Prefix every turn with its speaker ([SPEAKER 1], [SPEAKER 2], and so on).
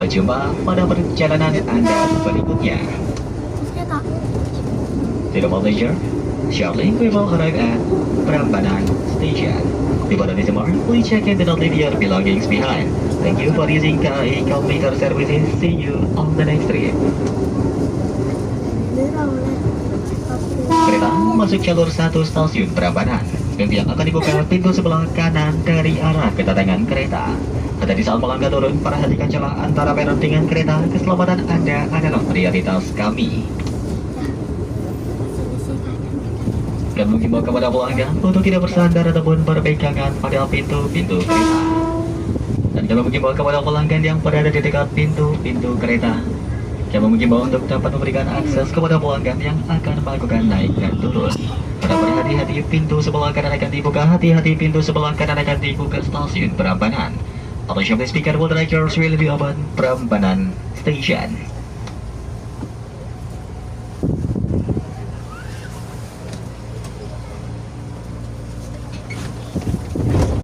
[SPEAKER 1] Sampai jumpa pada perjalanan Anda berikutnya. Tidak mau leisure, shortly we will arrive at Prambanan Station. Before this tomorrow, please check in and leave your belongings behind. Thank you for using KAI Commuter Services. See you on the next trip. Kereta masuk jalur 1 stasiun Prambanan. Pintu yang akan dibuka pintu sebelah kanan dari arah kedatangan kereta. Hati-hati saat melangkah turun, perhatikan celah antara peron dengan kereta. Keselamatan Anda adalah prioritas kami. Kami mengimbau kepada pelanggan untuk tidak bersandar ataupun berpegangan pada pintu-pintu kereta. Dan kami mengimbau kepada pelanggan yang berada di dekat pintu-pintu kereta. Kami mengimbau untuk dapat memberikan akses kepada pelanggan yang akan melakukan naik dan turun. Pada berhati-hati, pintu sebelah kanan akan dibuka. Hati-hati, pintu sebelah kanan akan dibuka stasiun Prambanan. Attention please, speaker will direct yours will be open Prambanan Station.